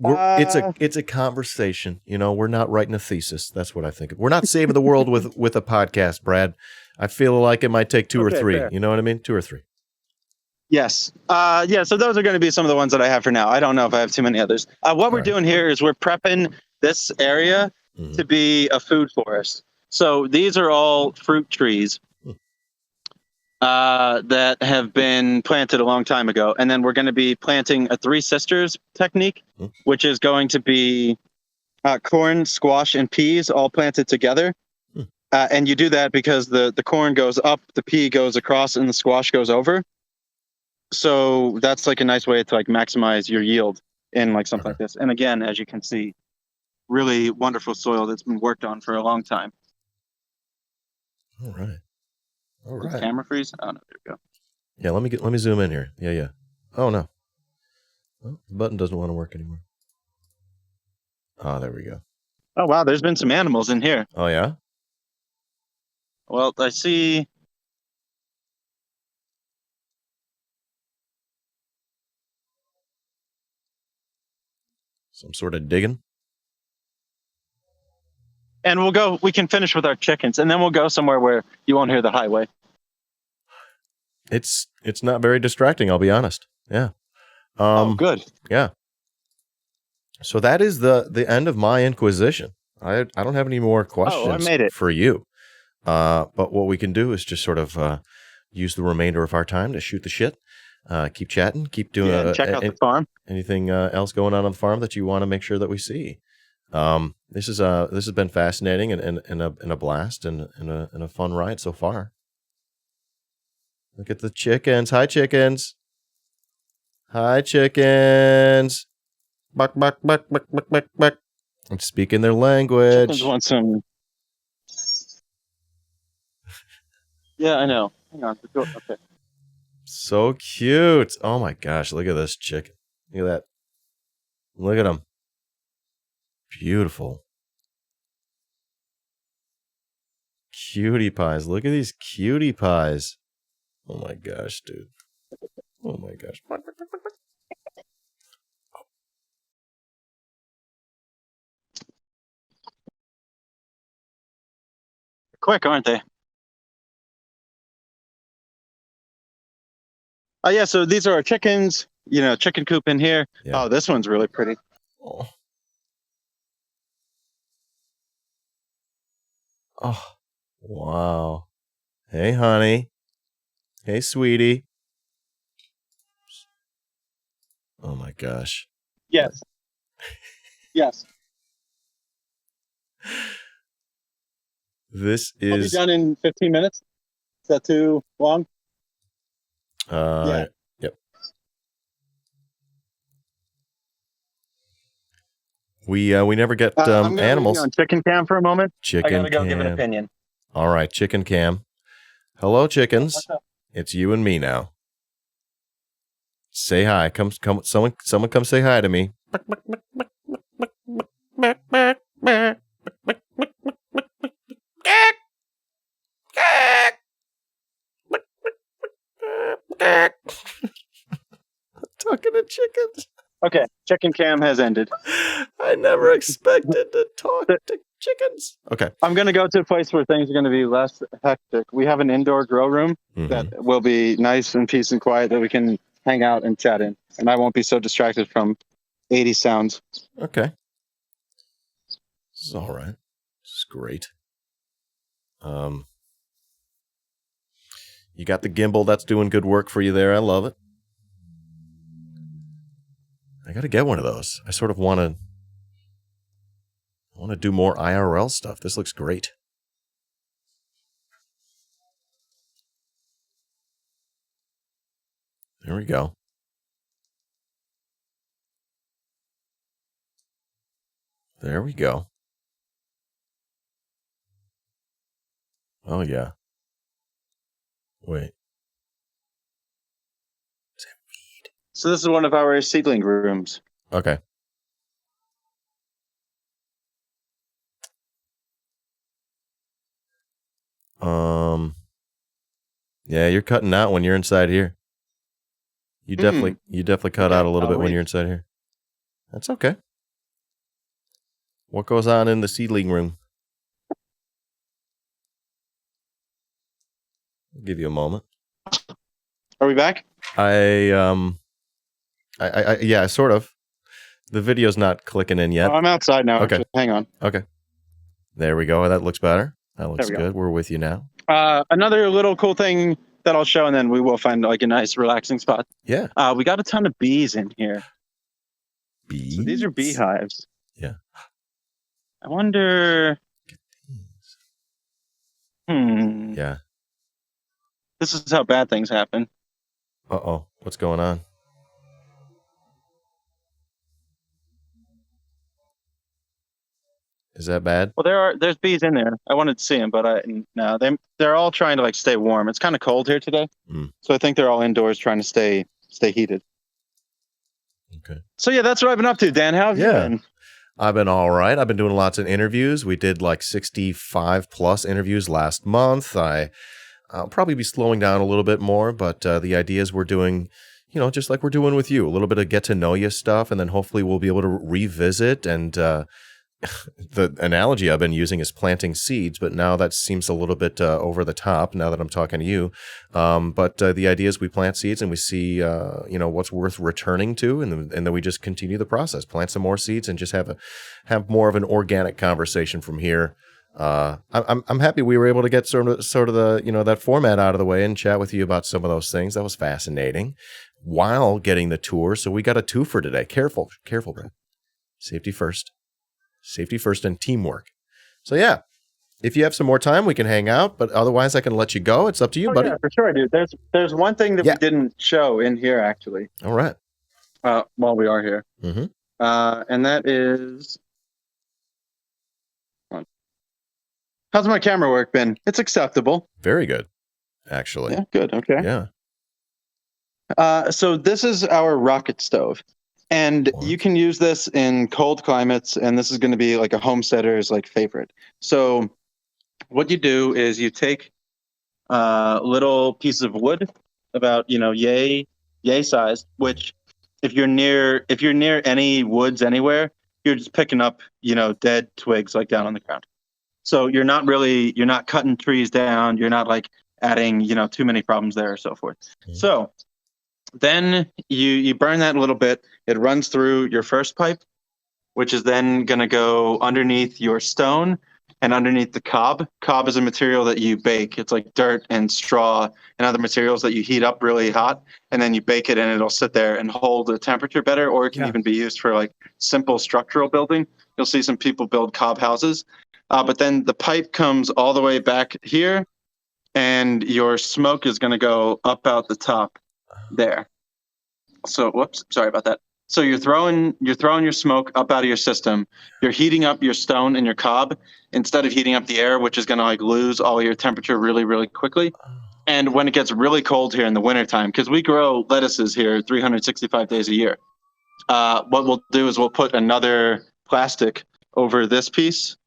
It's a conversation. We're not writing a thesis. That's what I think. We're not saving the world with a podcast, Brad. I feel like it might take two or three. Fair. You know what I mean? 2 or 3. Yes. So those are going to be some of the ones that I have for now. I don't know if I have too many others. What we're doing here is we're prepping this area to be a food forest. So these are all fruit trees that have been planted a long time ago. And then we're going to be planting a 3 sisters technique, which is going to be corn, squash, and peas all planted together. And you do that because the corn goes up, the pea goes across, and the squash goes over. So that's like a nice way to like maximize your yield in like something like this. And again, as you can see, really wonderful soil that's been worked on for a long time. All right. Camera freeze? Oh no, there we go. Yeah, let me zoom in here. Yeah. Oh no. Oh, the button doesn't want to work anymore. Oh, there we go. Oh wow, there's been some animals in here. Oh yeah? Well, I see some sort of digging. And we can finish with our chickens, and then we'll go somewhere where you won't hear the highway. It's not very distracting, I'll be honest. Yeah. Good. Yeah. So that is the end of my inquisition. I don't have any more questions for you. But what we can do is just sort of use the remainder of our time to shoot the shit. Keep chatting, keep doing check out the farm. Anything else going on the farm that you want to make sure that we see. This has been fascinating and a blast and a fun ride so far. Look at the chickens. Hi, chickens. Hi, chickens. Buck, buck, buck, buck, buck, buck, buck. I'm speaking their language. Chickens want some. Yeah, I know. Hang on. Okay. So cute. Oh my gosh. Look at this chicken. Look at that. Look at them. Beautiful. Cutie pies. Look at these cutie pies. Oh my gosh, dude. Oh my gosh. Quick, aren't they? Oh yeah, so these are our chickens. Chicken coop in here. Yeah. Oh, this one's really pretty. Oh, wow. Hey, honey. Hey, sweetie. Oh my gosh. Yes. Yes. This is. I'll be done in 15 minutes. Is that too long? Yeah. Yep. We never get I'm animals. On chicken cam for a moment. Chicken I gotta go give an opinion. All right, chicken cam. Hello, chickens. It's you and me now. Say hi. Come. Someone come say hi to me. Talking to chickens. Okay, chicken cam has ended. I never expected to talk to chickens. Okay. I'm going to go to a place where things are going to be less hectic. We have an indoor grow room that will be nice and peace and quiet that we can hang out and chat in, and I won't be so distracted from 80 sounds. Okay. This is all right. This is great. You got the gimbal. That's doing good work for you there. I love it. I got to get one of those. I sort of want to do more IRL stuff. This looks great. There we go. There we go. Oh, yeah. Wait. So this is one of our seedling rooms. Okay. Yeah, you're cutting out when you're inside here. You definitely cut out a little bit when you're inside here. That's okay. What goes on in the seedling room? I'll give you a moment. Are we back? Yeah, sort of. The video's not clicking in yet. Oh, I'm outside now. Okay. Actually. Hang on. Okay. There we go. That looks better. That looks good. We're with you now. Another little cool thing that I'll show, and then we will find like a nice relaxing spot. Yeah. We got a ton of bees in here. Bees? So these are beehives. Yeah. I wonder. Yeah. This is how bad things happen. Uh-oh. What's going on? Is that bad? Well, there's bees in there. I wanted to see them, but no, they're all trying to like stay warm. It's kind of cold here today, so I think they're all indoors trying to stay heated. Okay. So yeah, that's what I've been up to, Dan. How have you been? I've been all right. I've been doing lots of interviews. We did like 65 plus interviews last month. I'll probably be slowing down a little bit more, but the idea is we're doing, just like we're doing with you, a little bit of get to know you stuff, and then hopefully we'll be able to revisit. And the analogy I've been using is planting seeds, but now that seems a little bit over the top now that I'm talking to you. But the idea is we plant seeds and we see, what's worth returning to, and then we just continue the process, plant some more seeds, and just have more of an organic conversation from here. I'm happy we were able to get sort of the that format out of the way and chat with you about some of those things. That was fascinating while getting the tour. So we got a twofer today. Careful, Brett. Safety first and teamwork. So yeah, if you have some more time, we can hang out, but otherwise I can let you go. It's up to you, buddy. Yeah, for sure, dude. There's one thing that we didn't show in here actually. All right. While we are here. Mm-hmm. And that is, how's my camera work been? It's acceptable. Very good, actually. Yeah, good. Okay. Yeah. So this is our rocket stove, and you can use this in cold climates, and this is going to be like a homesteader's like favorite. So what you do is you take little pieces of wood about yay size, which if you're near any woods anywhere, you're just picking up dead twigs like down on the ground. So you're not cutting trees down. You're not like adding too many problems there or so forth. Mm-hmm. So then you burn that a little bit. It runs through your first pipe, which is then going to go underneath your stone and underneath the cob. Cob is a material that you bake. It's like dirt and straw and other materials that you heat up really hot, and then you bake it, and it'll sit there and hold the temperature better, or it can even be used for like simple structural building. You'll see some people build cob houses. But then the pipe comes all the way back here, and your smoke is going to go up out the top there. So, whoops, sorry about that. So you're throwing your smoke up out of your system. You're heating up your stone and your cob instead of heating up the air, which is going to like lose all your temperature really, really quickly. And when it gets really cold here in the wintertime, because we grow lettuces here 365 days a year, what we'll do is we'll put another plastic over this piece.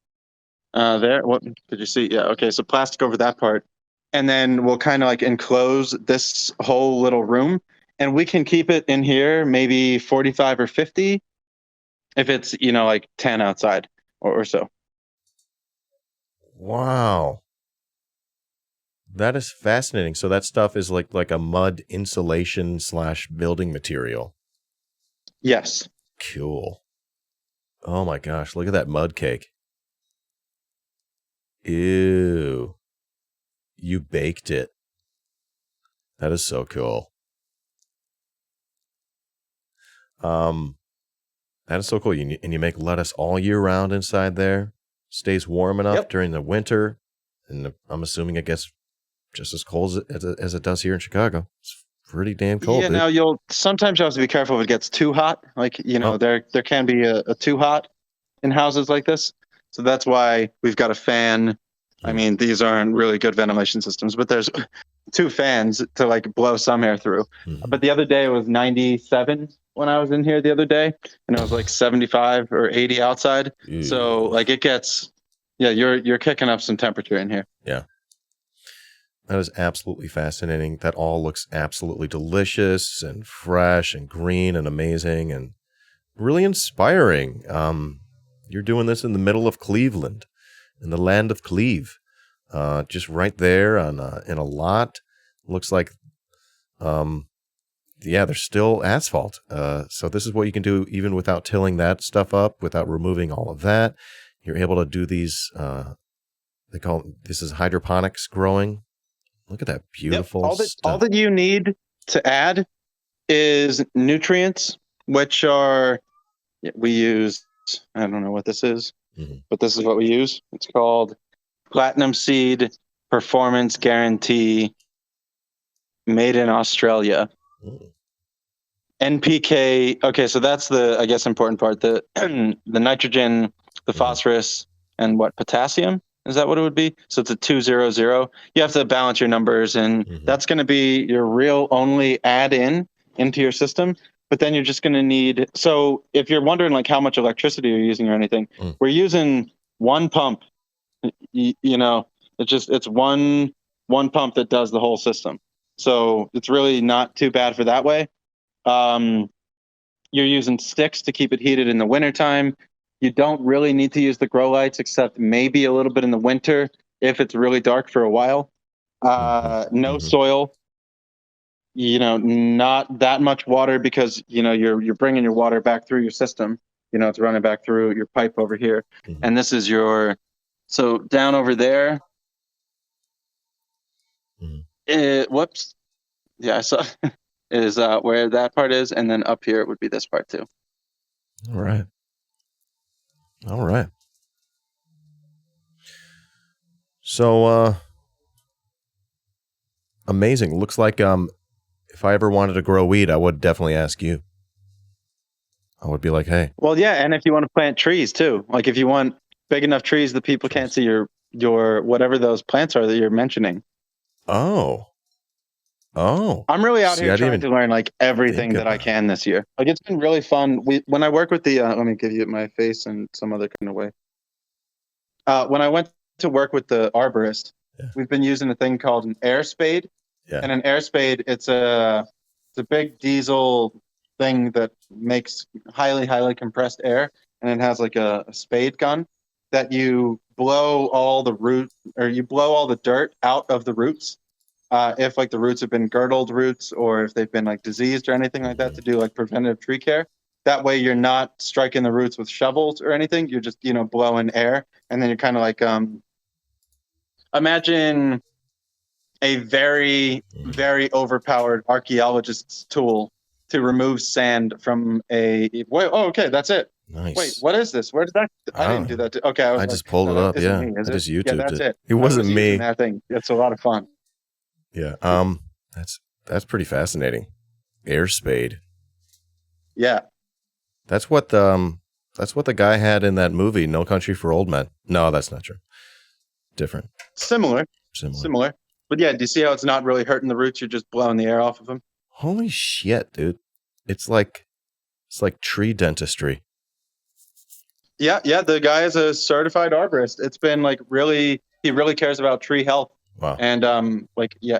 There, what did you see? Yeah, okay, so plastic over that part, and then we'll kind of like enclose this whole little room, and we can keep it in here maybe 45 or 50 if it's like 10 outside or so. Wow, That is fascinating. So that stuff is like a mud insulation / building material. Yes. Cool. Oh my gosh, look at that mud cake. Ew. You baked it. That is so cool. That is so cool. And you make lettuce all year round inside there. Stays warm enough during the winter. And I'm assuming it gets just as cold as it does here in Chicago. It's pretty damn cold, dude. Now sometimes you have to be careful if it gets too hot. Like, there can be a too hot in houses like this. So that's why we've got a fan. I mean, these aren't really good ventilation systems, but there's 2 fans to like blow some air through. But the other day it was 97 when I was in here the other day, and it was like 75 or 80 outside. Ew. So like it gets, you're kicking up some temperature in here. Yeah. That is absolutely fascinating. That all looks absolutely delicious and fresh and green and amazing and really inspiring. You're doing this in the middle of Cleveland, in the land of Cleve, just right there in a lot. Looks like, there's still asphalt. So this is what you can do even without tilling that stuff up, without removing all of that. You're able to do these. This is hydroponics growing. Look at that beautiful stuff. All that you need to add is nutrients, which we use. I don't know what this is, but this is what we use. It's called Platinum Seed Performance Guarantee, made in Australia. NPK. Okay, so that's the, I guess, important part. The the nitrogen, the phosphorus, and potassium. Is that what it would be? So it's a 200. You have to balance your numbers, and that's going to be your real only add-in into your system. But then you're just going to need. So if you're wondering like how much electricity you're using or anything, we're using one pump. It's one pump that does the whole system. So it's really not too bad for that way. You're using sticks to keep it heated in the wintertime. You don't really need to use the grow lights, except maybe a little bit in the winter if it's really dark for a while. No soil. Not that much water because you're bringing your water back through your system. It's running back through your pipe over here, and this is so down over there. Whoops. Yeah, I saw is where that part is, and then up here would be this part too. All right. So, amazing. Looks like if I ever wanted to grow weed, I would definitely ask you. I would be like, hey. Well, yeah, and if you want to plant trees too, like if you want big enough trees that people can't see your whatever those plants are that you're mentioning. Oh. I'm really out here trying to learn like everything that I can this year. Like it's been really fun. When I work with the let me give you my face in some other kind of way. When I went to work with the arborist, we've been using a thing called an air spade. And an air spade, it's a big diesel thing that makes highly, highly compressed air, and it has like a spade gun that you blow all the dirt out of the roots. If like the roots have been girdled roots or if they've been like diseased or anything like that, to do like preventative tree care. That way you're not striking the roots with shovels or anything. You're just, blowing air, and then you're kind of like, imagine a very, very overpowered archaeologist's tool to remove sand from okay, that's it. Nice. Wait, what is this? Where did that? I didn't do that. Okay, I just pulled it up. Yeah, I just YouTubed it. That's it. It wasn't me. That thing. It's a lot of fun. Yeah. That's pretty fascinating. Air spade. Yeah. That's what the guy had in that movie, No Country for Old Men. No, that's not true. Different. Similar. But yeah, do you see how it's not really hurting the roots? You're just blowing the air off of them. Holy shit, dude! It's like tree dentistry. Yeah. The guy is a certified arborist. It's been like he really cares about tree health. Wow. And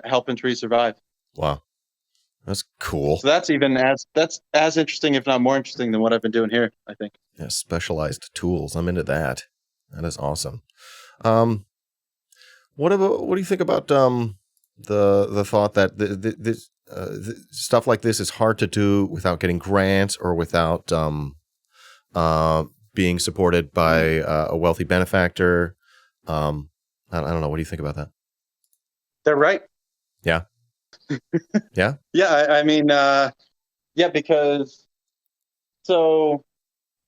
helping trees survive. Wow. That's cool. So that's as interesting, if not more interesting, than what I've been doing here, I think. Yeah, specialized tools. I'm into that. That is awesome. What do you think about the thought that this stuff like this is hard to do without getting grants or without being supported by a wealthy benefactor. I don't know. What do you think about that? They're right. Yeah. Yeah. Yeah. I mean, yeah, because so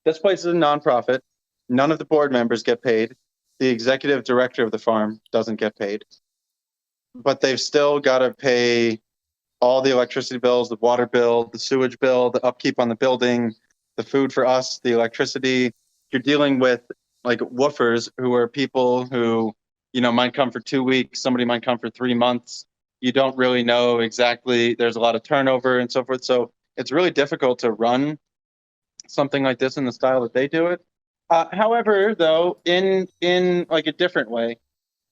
this place is a nonprofit. None of the board members get paid. The executive director of the farm doesn't get paid, but they've still got to pay all the electricity bills, the water bill, the sewage bill, the upkeep on the building, the food for us, the electricity. You're dealing with like woofers who are people who, might come for 2 weeks. Somebody might come for 3 months. You don't really know exactly. There's a lot of turnover and so forth. So it's really difficult to run something like this in the style that they do it. However, though, in like a different way,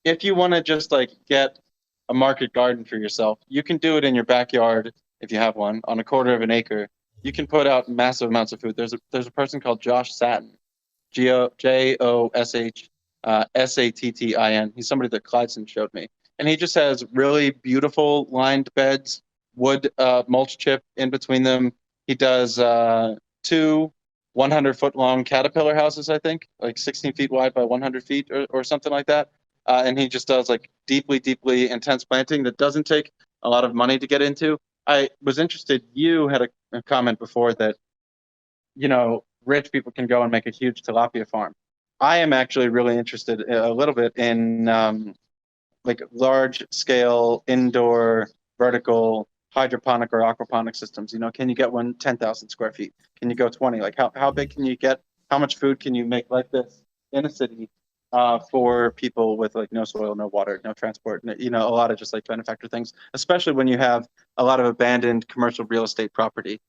if you want to just like get a market garden for yourself, you can do it in your backyard if you have one on a quarter of an acre. You can put out massive amounts of food. There's a person called Josh Satin, Joshattin. He's somebody that Clydeson showed me, and he just has really beautiful lined beds, wood mulch chip in between them. He does two 100-foot long caterpillar houses, I think, like 16 feet wide by 100 feet or something like that. And he just does like deeply intense planting that doesn't take a lot of money to get into. I was interested. You had a comment before that, rich people can go and make a huge tilapia farm. I am actually really interested a little bit in like large scale indoor vertical hydroponic or aquaponic systems. Can you get one 10,000 square feet? Can you go 20? Like how big can you get? How much food can you make like this in a city for people with like no soil, no water, no transport, a lot of just like benefactor things, especially when you have a lot of abandoned commercial real estate property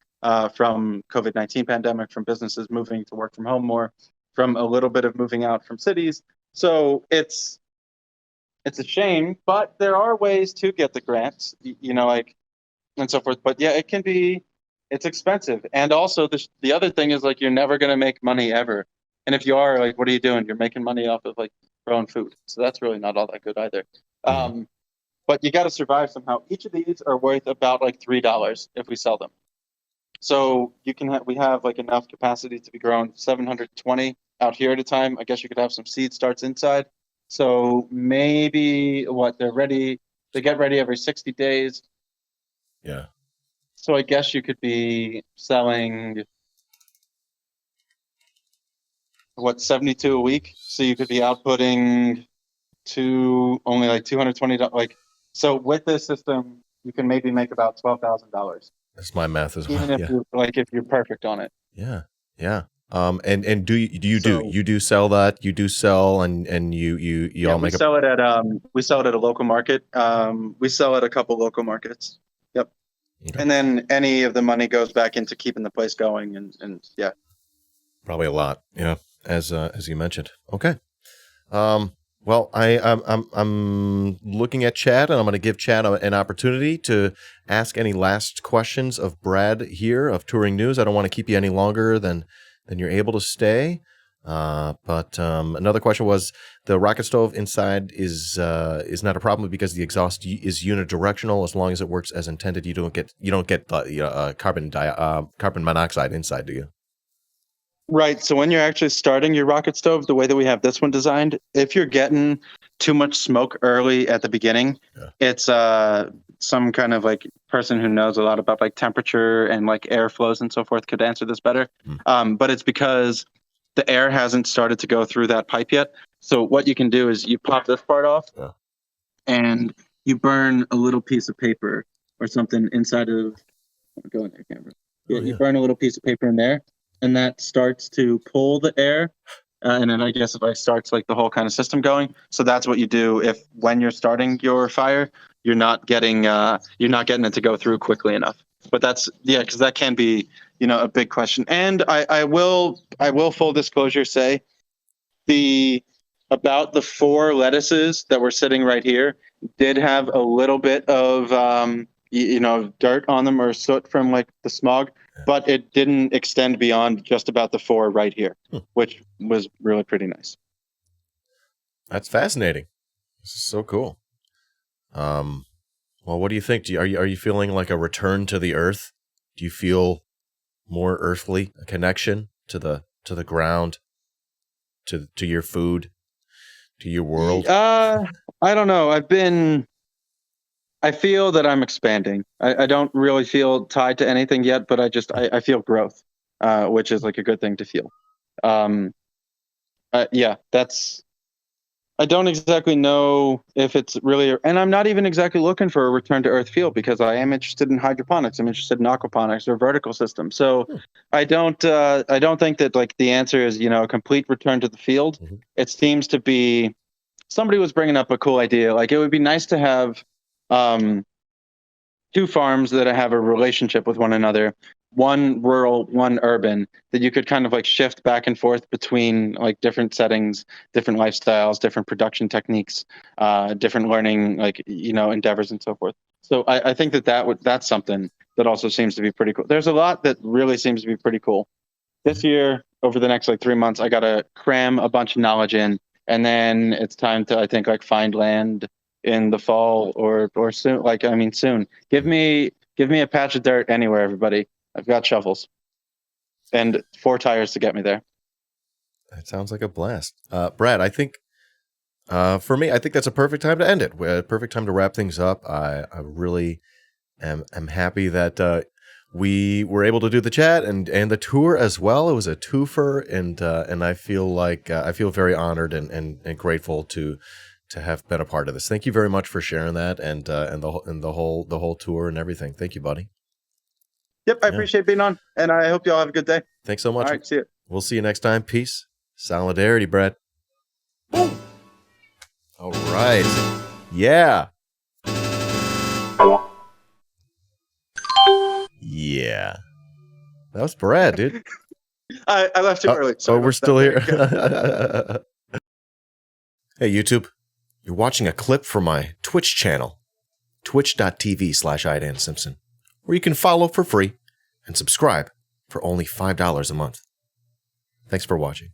from COVID-19 pandemic, from businesses moving to work from home more, from a little bit of moving out from cities. So it's a shame, but there are ways to get the grants, like and so forth. But yeah, it's expensive. And also the other thing is like you're never going to make money ever. And if you are, like, what are you doing? You're making money off of like growing food. So that's really not all that good either. Mhm. But you got to survive somehow. Each of these are worth about like $3 if we sell them. So we have like enough capacity to be growing 720 out here at a time. I guess you could have some seed starts inside. So maybe they're ready. They get ready every 60 days. Yeah. So I guess you could be selling 72 a week. So you could be outputting only like $220. Like, so with this system, you can maybe make about $12,000, That's my math as well. even if Yeah. you're perfect on it. Yeah. Yeah. And do you So do sell that? You do sell and you yeah, all we make a sell it at a local market. We sell at a couple local markets. Yep. okay. And then any of the money goes back into keeping the place going and yeah. Probably a lot. Yeah. As you mentioned. Okay. Well, I'm looking at Chad, and I'm going to give Chad an opportunity to ask any last questions of Brad here of Touring News. I don't want to keep you any longer than you're able to stay. But another question was the rocket stove inside is not a problem because the exhaust is unidirectional as long as it works as intended. You don't get carbon monoxide inside, do you? Right. So when you're actually starting your rocket stove, the way that we have this one designed, if you're getting too much smoke early at the beginning, Yeah. it's some kind of like person who knows a lot about like temperature and like airflows and so forth could answer this better. But it's because the air hasn't started to go through that pipe yet. So what you can do is you pop this part off and you burn a little piece of paper or something inside of. Go in there, camera. Yeah, you burn a little piece of paper in there, and that starts to pull the air. And then I guess it like starts like the whole kind of system going. So that's what you do if when you're starting your fire, you're not getting it to go through quickly enough. But that's because that can be a big question. And I will full disclosure say about the 4 lettuces that were sitting right here did have a little bit of dirt on them or soot from like the smog, but it didn't extend beyond just about the 4 right here, which was really pretty nice. That's fascinating. This is so cool. Well, what do you think? Are you feeling like a return to the earth? Do you feel more earthly, a connection to the ground, to your food, to your world? I don't know. I feel that I'm expanding. I don't really feel tied to anything yet, but I feel growth, which is like a good thing to feel. Um, yeah, I don't exactly know if it's really, and I'm not even exactly looking for a return to earth feel because I am interested in hydroponics. I'm interested in aquaponics or vertical systems. So I don't think that like the answer is, a complete return to the field. Mm-hmm. It seems to be, somebody was bringing up a cool idea. Like it would be nice to have, um, two farms that have a relationship with one another, one rural, one urban, that you could kind of like shift back and forth between like different settings, different lifestyles, different production techniques, different learning, like, endeavors and so forth. So I think that's something that also seems to be pretty cool. There's a lot that really seems to be pretty cool. This year, over the next like 3 months, I got to cram a bunch of knowledge in, and then it's time to, I think, like find land in the fall or soon. Like, I mean, soon. Give me a patch of dirt anywhere, everybody. I've got shovels and 4 tires to get me there. That sounds like a blast. Brad, I think for me, I think that's a perfect time to end it. A perfect time to wrap things up. I really am happy that we were able to do the chat and the tour as well. It was a twofer, and I feel like I feel very honored and grateful to have been a part of this. Thank you very much for sharing that and the whole tour and everything. Thank you, buddy. Yep, I appreciate being on, and I hope you all have a good day. Thanks so much. All right, see you. We'll see you next time. Peace. Solidarity, Brad. Boom. All right. Yeah. Yeah. That was Brad, dude. I left too early. So we're still here. Hey, YouTube. You're watching a clip from my Twitch channel, twitch.tv/iDanSimpson, where you can follow for free and subscribe for only $5 a month. Thanks for watching.